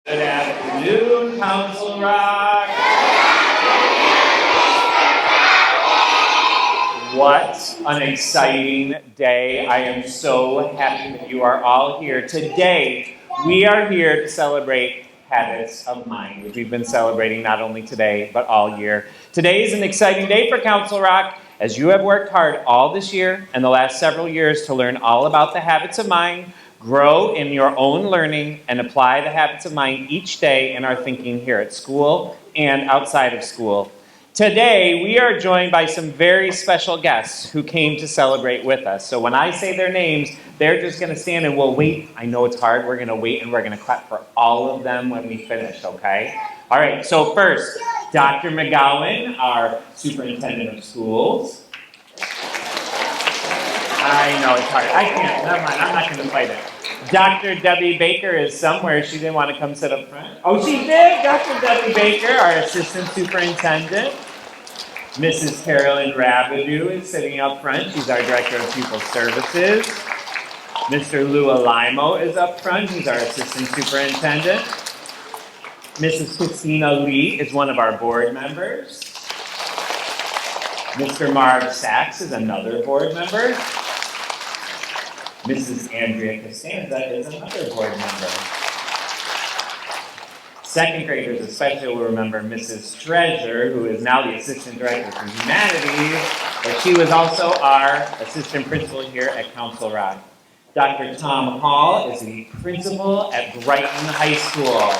Good afternoon, Council Rock. What an exciting day. I am so happy that you are all here. Today, we are here to celebrate Habits of Mind, which we've been celebrating not only today, but all year. Today is an exciting day for Council Rock, as you have worked hard all this year and the last several years to learn all about the habits of mind, grow in your own learning, and apply the habits of mind each day in our thinking here at school and outside of school. Today, we are joined by some very special guests who came to celebrate with us. So when I say their names, they're just going to stand and we'll wait. I know it's hard. We're going to wait and we're going to clap for all of them when we finish, okay? All right, so first, Dr. McGowan, our superintendent of schools. I know it's hard. I can't. Never mind. I'm not going to fight it. Dr. Debbie Baker is somewhere. She didn't want to come sit up front. Oh, she did. Dr. Debbie Baker, our assistant superintendent. Mrs. Carolyn Rabideau is sitting up front. She's our director of pupil services. Mr. Lou Alimo is up front. He's our assistant superintendent. Mrs. Christina Lee is one of our board members. Mr. Marv Sachs is another board member. Mrs. Andrea Costanza is another board member. Second graders especially will remember Mrs. Treasure, who is now the Assistant Director for Humanities, but she was also our Assistant Principal here at Council Rock. Dr. Tom Hall is the Principal at Brighton High School.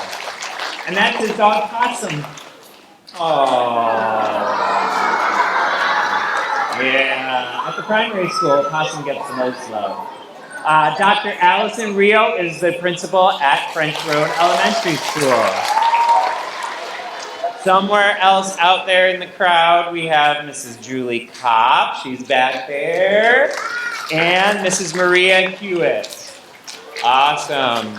And that's his dog, Possum. Oh. Yeah, at the primary school, Possum gets the most love. Dr. Allison Rio is the principal at French Road Elementary School. Somewhere else out there in the crowd, we have Mrs. Julie Kopp. She's back there. And Mrs. Maria Hewitt. Awesome.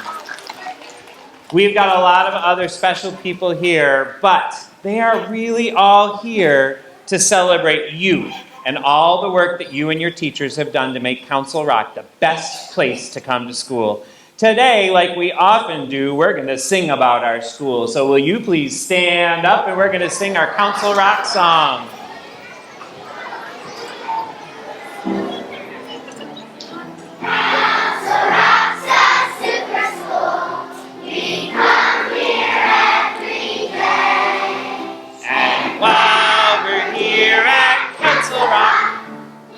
We've got a lot of other special people here, but they are really all here to celebrate you and all the work that you and your teachers have done to make Council Rock the best place to come to school. Today, like we often do, we're going to sing about our school. So will you please stand up and we're going to sing our Council Rock song.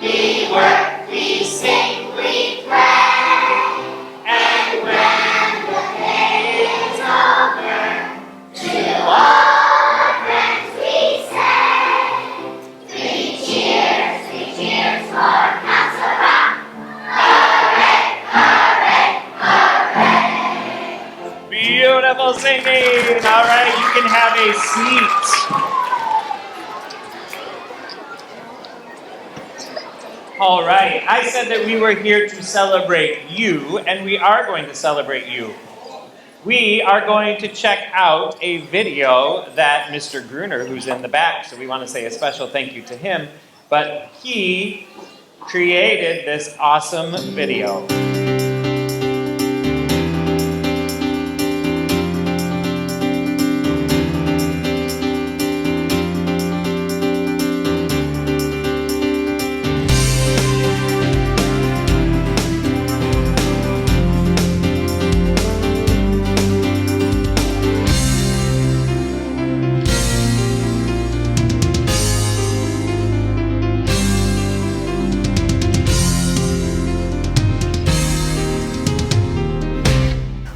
We work, we sing, we pray, and when the day is over, to all our friends we say, three cheers for Council Rock. Hooray, hooray, hooray. Beautiful singing. All right, you can have a seat. All right, I said that we were here to celebrate you, and we are going to celebrate you. We are going to check out a video that Mr. Gruner, who's in the back, so we want to say a special thank you to him, but he created this awesome video.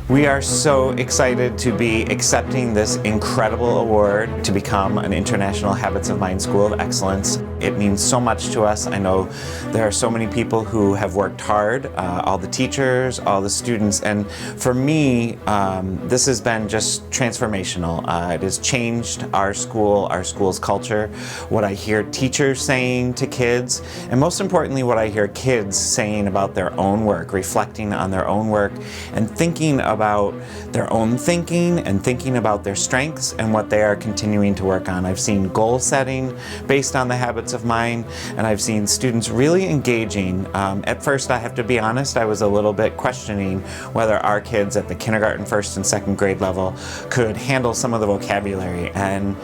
We are so excited to be accepting this incredible award to become an International Habits of Mind School of Excellence. It means so much to us. I know there are so many people who have worked hard, all the teachers, all the students, and for me, this has been just transformational. It has changed our school's culture, what I hear teachers saying to kids, and most importantly, what I hear kids saying about their own work, reflecting on their own work, and thinking about their own thinking and thinking about their strengths and what they are continuing to work on. I've seen goal setting based on the habits of mind, and I've seen students really engaging. At first, I have to be honest, I was a little bit questioning whether our kids at the kindergarten, first and second grade level could handle some of the vocabulary, and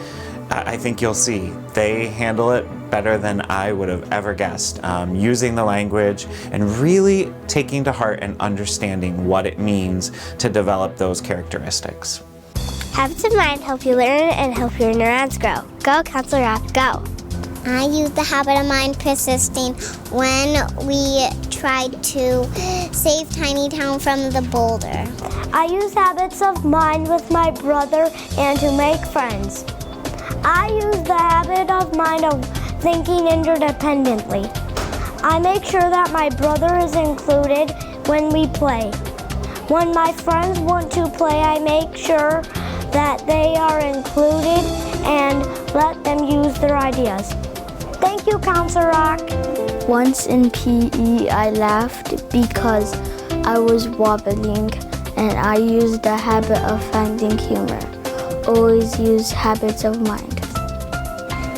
I think you'll see they handle it better than I would have ever guessed, using the language and really taking to heart and understanding what it means to develop those characteristics. Habits of mind help you learn and help your neurons grow. Go, Counselor Rock, go. I use the habit of mind persisting when we tried to save Tiny Town from the boulder. I use habits of mind with my brother and to make friends. I use the habit of mind of thinking interdependently. I make sure that my brother is included when we play. When my friends want to play, I make sure that they are included and let them use their ideas. Thank you, Counselor Rock. Once in PE, I laughed because I was wobbling, and I used the habit of finding humor. Always use habits of mind.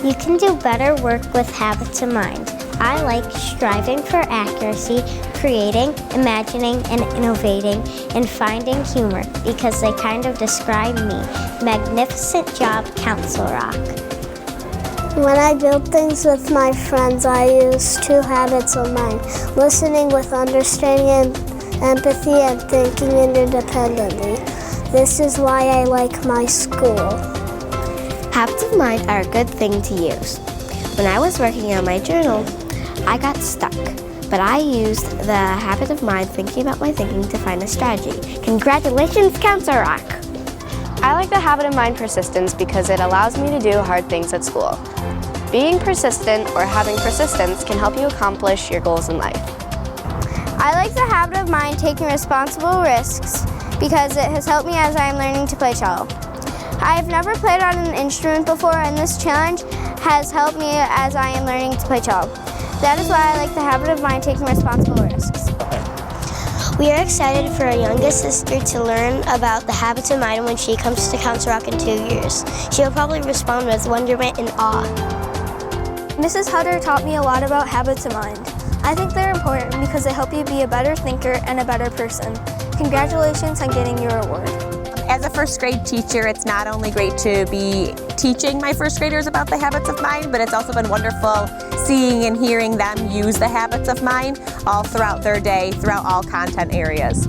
You can do better work with habits of mind. I like striving for accuracy, creating, imagining, and innovating, and finding humor because they kind of describe me. Magnificent job, Counselor Rock. When I build things with my friends, I use two habits of mind: listening with understanding, empathy, and thinking interdependently. This is why I like my school. Habits of mind are a good thing to use. When I was working on my journal, I got stuck, but I used the habit of mind thinking about my thinking to find a strategy. Congratulations, Counselor Rock! I like the habit of mind persistence because it allows me to do hard things at school. Being persistent or having persistence can help you accomplish your goals in life. I like the habit of mind taking responsible risks because it has helped me as I am learning to play cello. I have never played on an instrument before, and this challenge has helped me as I am learning to play cello. That is why I like the habit of mind taking responsible risks. We are excited for our youngest sister to learn about the habits of mind when she comes to Counselor Rock in 2 years. She will probably respond with wonderment and awe. Mrs. Hutter taught me a lot about habits of mind. I think they're important because they help you be a better thinker and a better person. Congratulations on getting your award. As a first grade teacher, it's not only great to be teaching my first graders about the habits of mind, but it's also been wonderful seeing and hearing them use the habits of mind all throughout their day, throughout all content areas.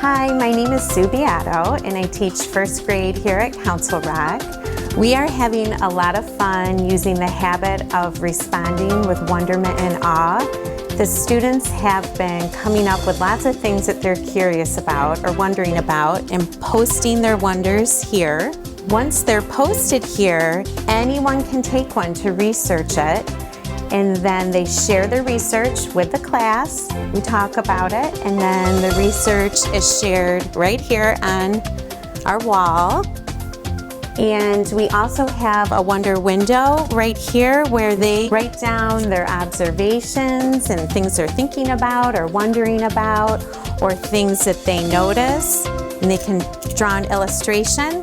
Hi, my name is Sue Beato, and I teach first grade here at Council Rock. We are having a lot of fun using the habit of responding with wonderment and awe. The students have been coming up with lots of things that they're curious about or wondering about and posting their wonders here. Once they're posted here, anyone can take one to research it, and then they share their research with the class. We talk about it, and then the research is shared right here on our wall. And we also have a wonder window right here where they write down their observations and things they're thinking about or wondering about or things that they notice. And they can draw an illustration.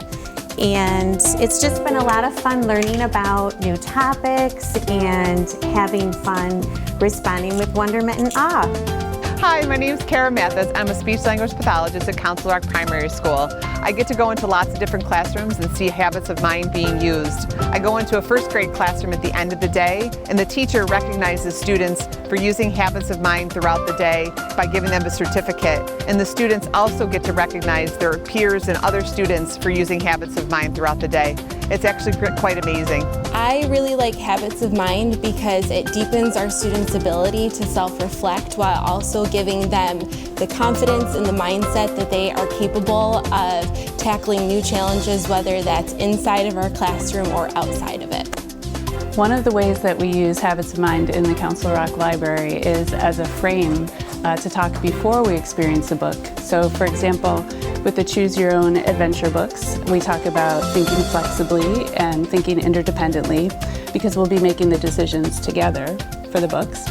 And it's just been a lot of fun learning about new topics and having fun responding with wonderment and awe. Hi, my name is Kara Mathis. I'm a speech-language pathologist at Council Rock Primary School. I get to go into lots of different classrooms and see habits of mind being used. I go into a first grade classroom at the end of the day, and the teacher recognizes students for using habits of mind throughout the day by giving them a certificate. And the students also get to recognize their peers and other students for using habits of mind throughout the day. It's actually quite amazing. I really like habits of mind because it deepens our students' ability to self-reflect while also giving them the confidence and the mindset that they are capable of tackling new challenges, whether that's inside of our classroom or outside of it. One of the ways that we use habits of mind in the Council Rock Library is as a frame to talk before we experience a book. So for example, with the Choose Your Own Adventure books, we talk about thinking flexibly and thinking interdependently because we'll be making the decisions together for the books.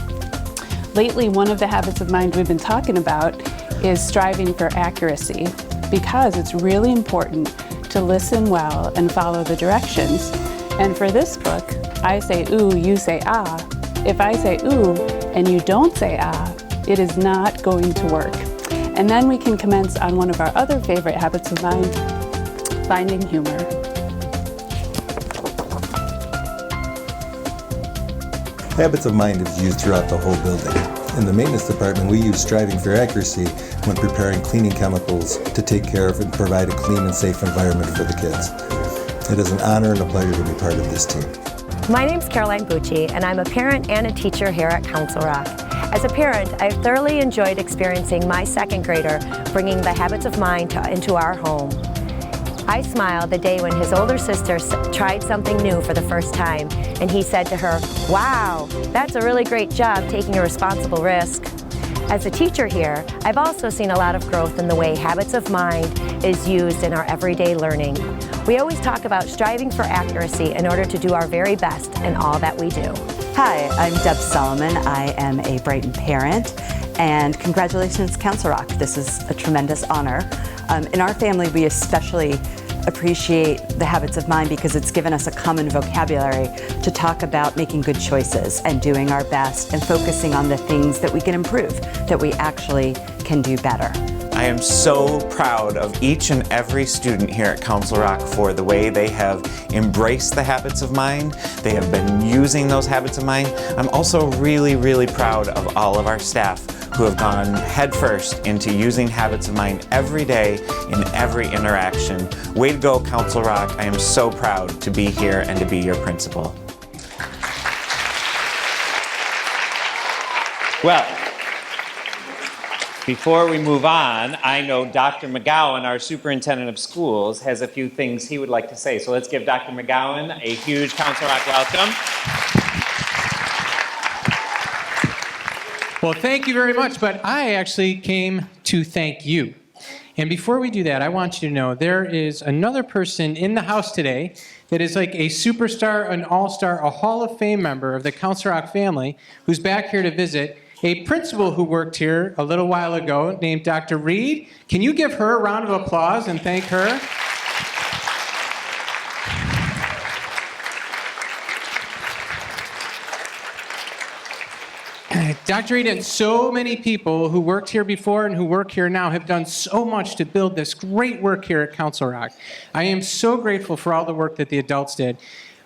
Lately, one of the habits of mind we've been talking about is striving for accuracy. because it's really important to listen well and follow the directions. And for this book, I say ooh, you say ah. If I say ooh and you don't say ah, it is not going to work. And then we can commence on one of our other favorite habits of mind, finding humor. Habits of Mind is used throughout the whole building. In the maintenance department, we use striving for accuracy when preparing cleaning chemicals to take care of and provide a clean and safe environment for the kids. It is an honor and a pleasure to be part of this team. My name's Caroline Bucci, and I'm a parent and a teacher here at Council Rock. As a parent, I've thoroughly enjoyed experiencing my second grader bringing the Habits of Mind into our home. I smiled the day when his older sister tried something new for the first time, and he said to her, "Wow, that's a really great job taking a responsible risk." As a teacher here, I've also seen a lot of growth in the way Habits of Mind is used in our everyday learning. We always talk about striving for accuracy in order to do our very best in all that we do. Hi, I'm Deb Solomon. I am a Brighton parent, and congratulations, Council Rock. This is a tremendous honor. In our family, we especially appreciate the Habits of Mind because it's given us a common vocabulary to talk about making good choices and doing our best and focusing on the things that we can improve, that we actually can do better. I am so proud of each and every student here at Council Rock for the way they have embraced the Habits of Mind. They have been using those Habits of Mind. I'm also really, really proud of all of our staff who have gone headfirst into using Habits of Mind every day in every interaction. Way to go, Council Rock. I am so proud to be here and to be your principal. Well, before we move on, I know Dr. McGowan, our superintendent of schools, has a few things he would like to say. So let's give Dr. McGowan a huge Council Rock welcome. Well, thank you very much, but I actually came to thank you. And before we do that, I want you to know there is another person in the house today that is like a superstar, an all-star, a Hall of Fame member of the Council Rock family who's back here to visit. A principal who worked here a little while ago named Dr. Reed. Can you give her a round of applause and thank her? Dr. Reed and so many people who worked here before and who work here now have done so much to build this great work here at Council Rock. I am so grateful for all the work that the adults did.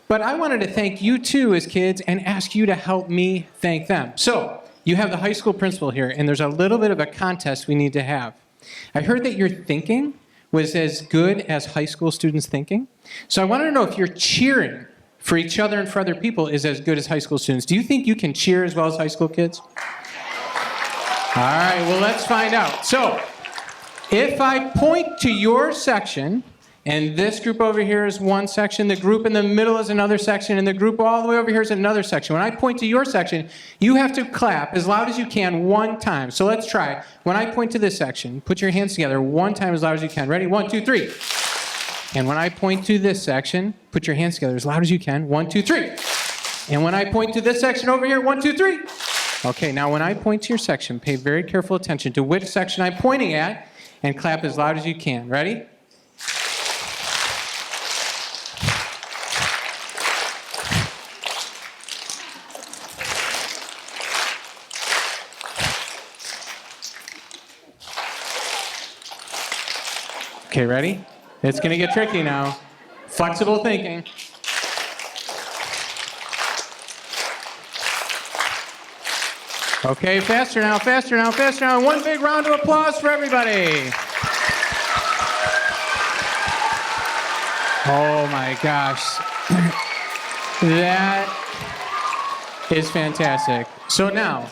But I wanted to thank you too as kids and ask you to help me thank them. So, you have the high school principal here, and there's a little bit of a contest we need to have. I heard that your thinking was as good as high school students' thinking. So I wanted to know if your cheering for each other and for other people is as good as high school students. Do you think you can cheer as well as high school kids? All right, well, let's find out. So if I point to your section, and this group over here is one section, the group in the middle is another section, and the group all the way over here is another section. When I point to your section, you have to clap as loud as you can one time. So let's try. When I point to this section, put your hands together one time as loud as you can. Ready? 1, 2, 3. And when I point to this section, put your hands together as loud as you can. 1, 2, 3. And when I point to this section over here, 1, 2, 3. Okay, now when I point to your section, pay very careful attention to which section I'm pointing at and clap as loud as you can. Ready? Okay, ready? It's going to get tricky now. Flexible thinking. Okay, faster now, faster now, faster now. One big round of applause for everybody. Oh my gosh. That is fantastic. So now,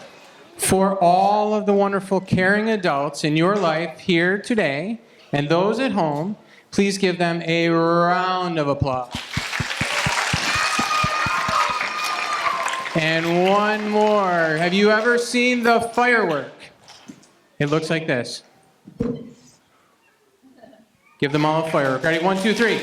for all of the wonderful caring adults in your life here today, and those at home, please give them a round of applause. And one more. Have you ever seen the firework? It looks like this. Give them all a firework. Ready? 1, 2, 3.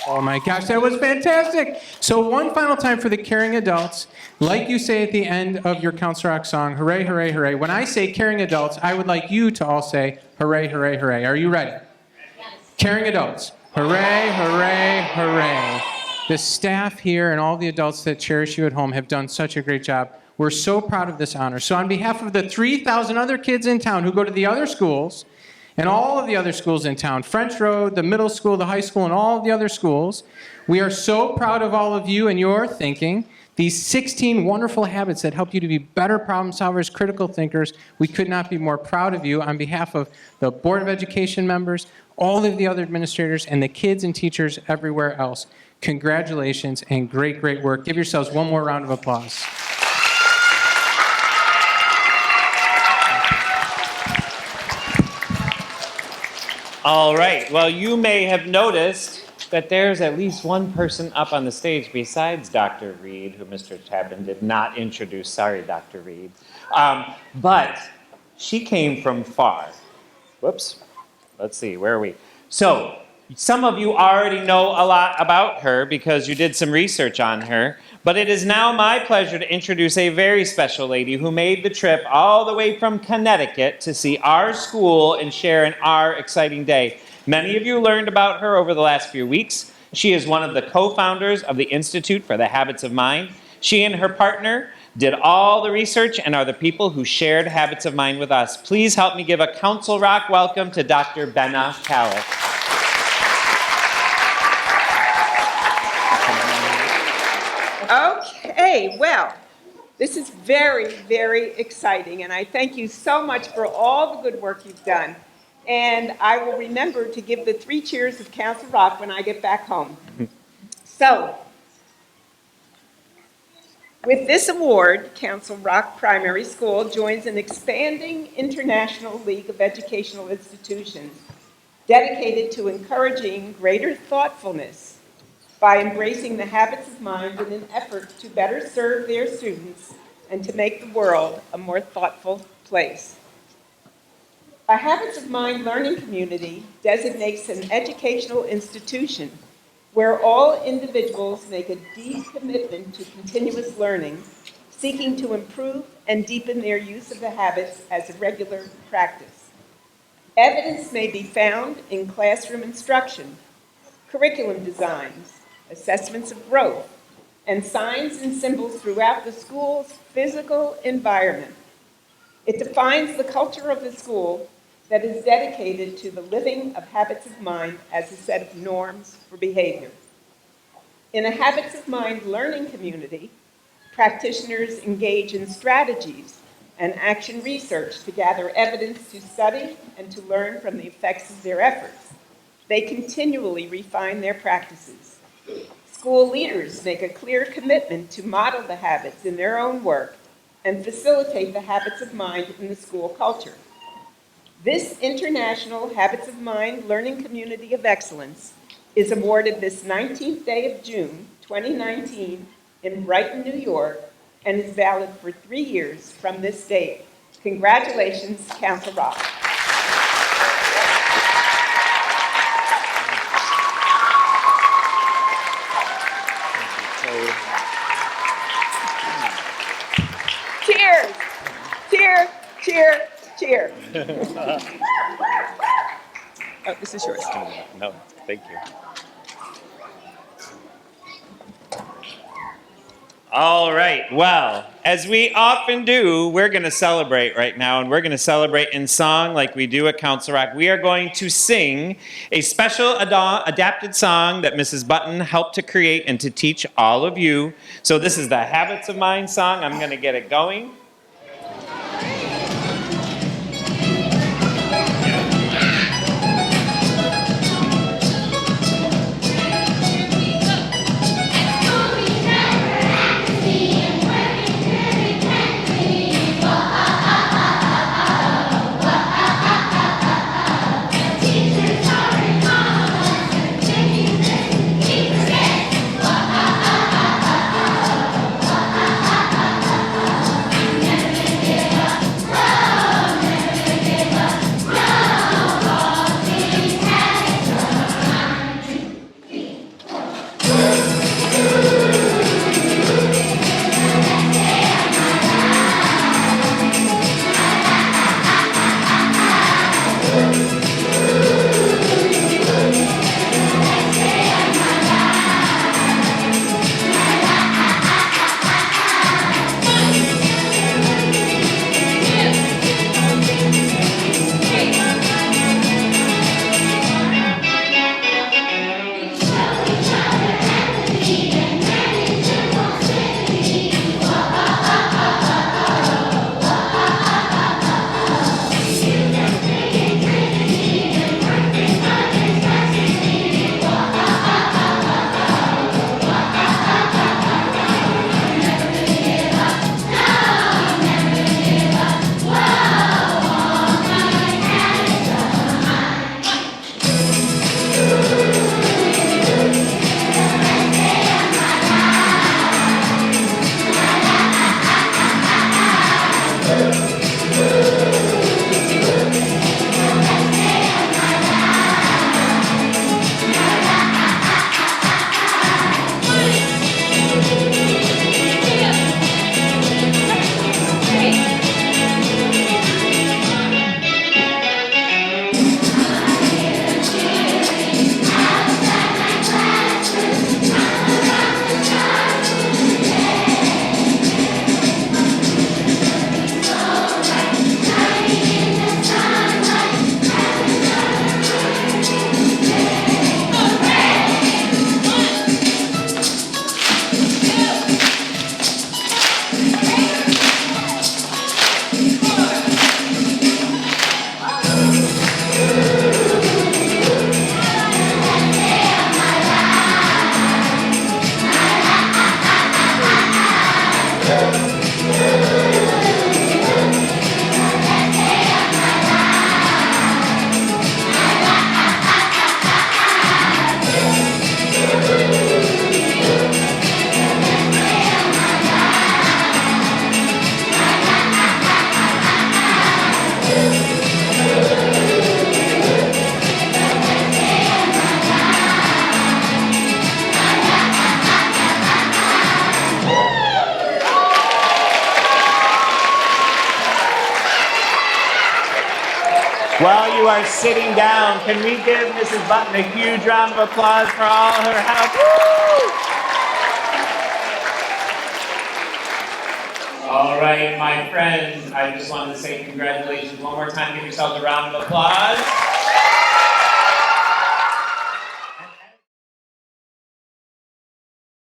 Oh my gosh, that was fantastic. So one final time for the caring adults. Like you say at the end of your Council Rock song, hooray, hooray, hooray. When I say caring adults, I would like you to all say hooray, hooray, hooray. Are you ready? Yes. Caring adults, hooray, hooray, hooray. The staff here and all the adults that cherish you at home have done such a great job. We're so proud of this honor. So on behalf of the 3,000 other kids in town who go to the other schools, and all of the other schools in town, French Road, the middle school, the high school, and all of the other schools, we are so proud of all of you and your thinking. These 16 wonderful habits that help you to be better problem solvers, critical thinkers. We could not be more proud of you on behalf of the Board of Education members, all of the other administrators, and the kids and teachers everywhere else. Congratulations and great, great work. Give yourselves one more round of applause. All right. Well, you may have noticed that there's at least one person up on the stage besides Dr. Reed, who Mr. Tappan did not introduce. Sorry, Dr. Reed. But she came from far. Whoops. Let's see. Where are we? So some of you already know a lot about her because you did some research on her. But it is now my pleasure to introduce a very special lady who made the trip all the way from Connecticut to see our school and share in our exciting day. Many of you learned about her over the last few weeks. She is one of the co-founders of the Institute for the Habits of Mind. She and her partner did all the research and are the people who shared Habits of Mind with us. Please help me give a Council Rock welcome to Dr. Benna Calick. Okay, well, this is very, very exciting, and I thank you so much for all the good work you've done. And I will remember to give the 3 cheers of Council Rock when I get back home. So, with this award, Council Rock Primary School joins an expanding international league of educational institutions dedicated to encouraging greater thoughtfulness by embracing the habits of mind in an effort to better serve their students and to make the world a more thoughtful place. A Habits of Mind learning community designates an educational institution where all individuals make a deep commitment to continuous learning, seeking to improve and deepen their use of the habits as a regular practice. Evidence may be found in classroom instruction, curriculum designs, assessments of growth, and signs and symbols throughout the school's physical environment. It defines the culture of the school that is dedicated to the living of habits of mind as a set of norms for behavior. In a Habits of Mind learning community, practitioners engage in strategies and action research to gather evidence to study and to learn from the effects of their efforts. They continually refine their practices. School leaders make a clear commitment to model the habits in their own work and facilitate the habits of mind in the school culture. This International Habits of Mind Learning Community of Excellence is awarded this 19th day of June, 2019, in Brighton, New York, and is valid for 3 years from this date. Congratulations, Council Rock. Cheers! Cheer, cheer, cheer. Oh, this is yours. No, thank you. All right. Well, as we often do, we're going to celebrate right now, and we're going to celebrate in song like we do at Council Rock. We are going to sing a special adapted song that Mrs. Button helped to create and to teach all of you. So this is the Habits of Mind song. I'm going to get it going. While you are sitting down, can we give Mrs. Button a huge round of applause for all her help? Woo! All right, my friends, I just wanted to say congratulations one more time. Give yourselves a round of applause.